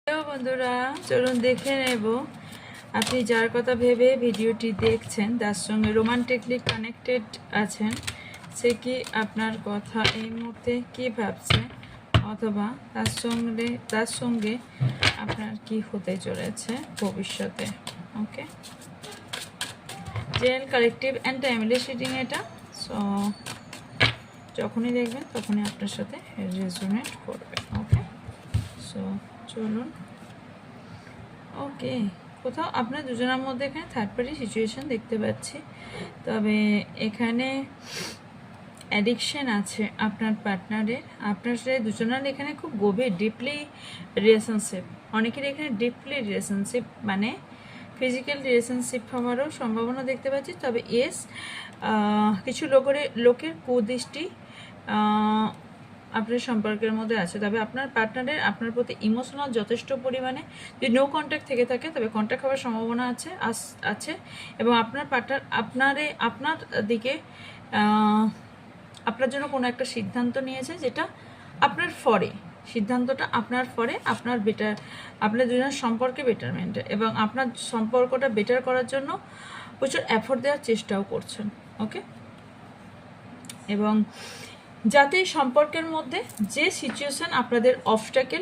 Hello বন্ধুরা, চলুন দেখে নেব আপনি যার কথা ভেবে ভিডিওটি দেখছেন তার সঙ্গে রোমান্টিকলি কানেক্টেড আছেন, সে কি আপনার কথা এই মুহূর্তে কি ভাবছে, অথবা তার সঙ্গে আপনার কি হতে চলেছে ভবিষ্যতে। Okay, general collective and timely reading এটা। সো যখনই দেখবেন তখনই আপনার সাথে রেজোনেট করবে। ওকে, সো চলুন। ওকে, কোথাও আপনার দুজনের মধ্যে এখানে থার্ড পার্টি সিচুয়েশন দেখতে পাচ্ছি, তবে এখানে অ্যাডিকশন আছে আপনার পার্টনারের। আপনার সাথে দুজনের এখানে খুব গভীর ডিপলি রিলেশনশিপ, অনেকের এখানে ডিপলি রিলেশনশিপ মানে ফিজিক্যাল রিলেশনশিপ হওয়ারও সম্ভাবনা দেখতে পাচ্ছি। তবে ইয়েস, কিছু লোকের কুদৃষ্টি আপনার সম্পর্কের মধ্যে আছে। তবে আপনার পার্টনারের আপনার প্রতি ইমোশনাল যথেষ্ট পরিমাণে, যদি নো কন্ট্যাক্ট থেকে থাকে তবে কন্ট্যাক্ট হওয়ার সম্ভাবনা আছে। এবং আপনার পার্টনার আপনার দিকে আপনার জন্য কোনো একটা সিদ্ধান্ত নিয়েছে, যেটা আপনার ফরে, সিদ্ধান্তটা আপনার ফরে আপনার দুজনের সম্পর্কে বেটারমেন্ট, এবং আপনার সম্পর্কটা বেটার করার জন্য প্রচুর এফোর্ট দেওয়ার চেষ্টাও করছেন। ওকে, এবং যাতে এই সম্পর্কের মধ্যে যে সিচুয়েশন আপনাদের অবস্ট্যাকেল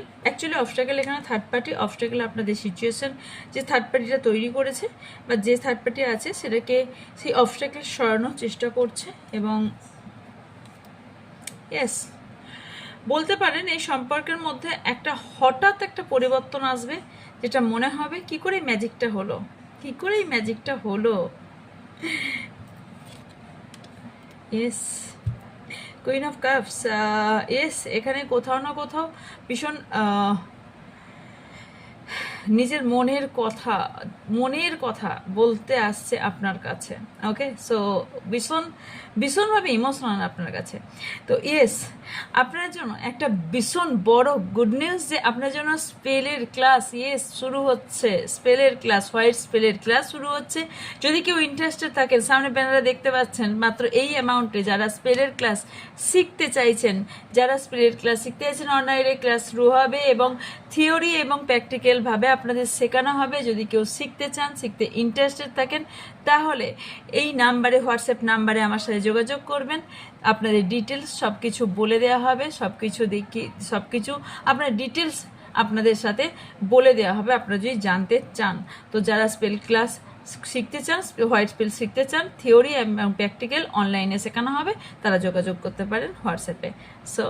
এখানে থার্ড পার্টি অবস্ট্যাকেল আপনাদের সিচুয়েশন যে থার্ড পার্টিটা তৈরি করেছে বা যে থার্ড পার্টি আছে সেটাকে সেই অবস্ট্যাকেল সরানোর চেষ্টা করছে। এবং ইয়েস, বলতে পারেন এই সম্পর্কের মধ্যে হঠাৎ একটা পরিবর্তন আসবে, যেটা মনে হবে কি করে এই ম্যাজিকটা হলো। Yes, queen of cups. Yes, এখানে কোথাও না কোথাও ভীষণ নিজের মনের কথা বলতে আসছে আপনার কাছে। ওকে, সো ভীষণভাবে ইমোশনাল আপনার কাছে। তো ইয়েস, আপনার জন্য একটা ভীষণ বড় গুড নিউজ, যে আপনার জন্য স্পেলের ক্লাস শুরু হচ্ছে। হোয়াইট স্পেলের ক্লাস শুরু হচ্ছে। যদি কেউ ইন্টারেস্টেড থাকেন, সামনে ব্যানারে দেখতে পাচ্ছেন মাত্র এই অ্যামাউন্টে যারা স্পেলের ক্লাস শিখতে চাইছেন, অনলাইনে ক্লাস শুরু হবে এবং থিওরি এবং প্র্যাকটিক্যালভাবে আপনাদের শেখানো হবে। যদি কেউ শিখতে ইন্টারেস্টেড থাকেন, তাহলে এই নাম্বারে, হোয়াটসঅ্যাপ নাম্বারে আমার সাথে যোগাযোগ করবেন। আপনাদের ডিটেলস সব কিছু বলে দেওয়া হবে, সব কিছু আপনার ডিটেলস আপনাদের সাথে বলে দেওয়া হবে আপনারা যদি জানতে চান। তো যারা স্পেল ক্লাস শিখতে চান, হোয়াইট স্পেল শিখতে চান, থিওরি এবং প্র্যাকটিক্যাল অনলাইনে শেখানো হবে, তারা যোগাযোগ করতে পারেন হোয়াটসঅ্যাপে। সো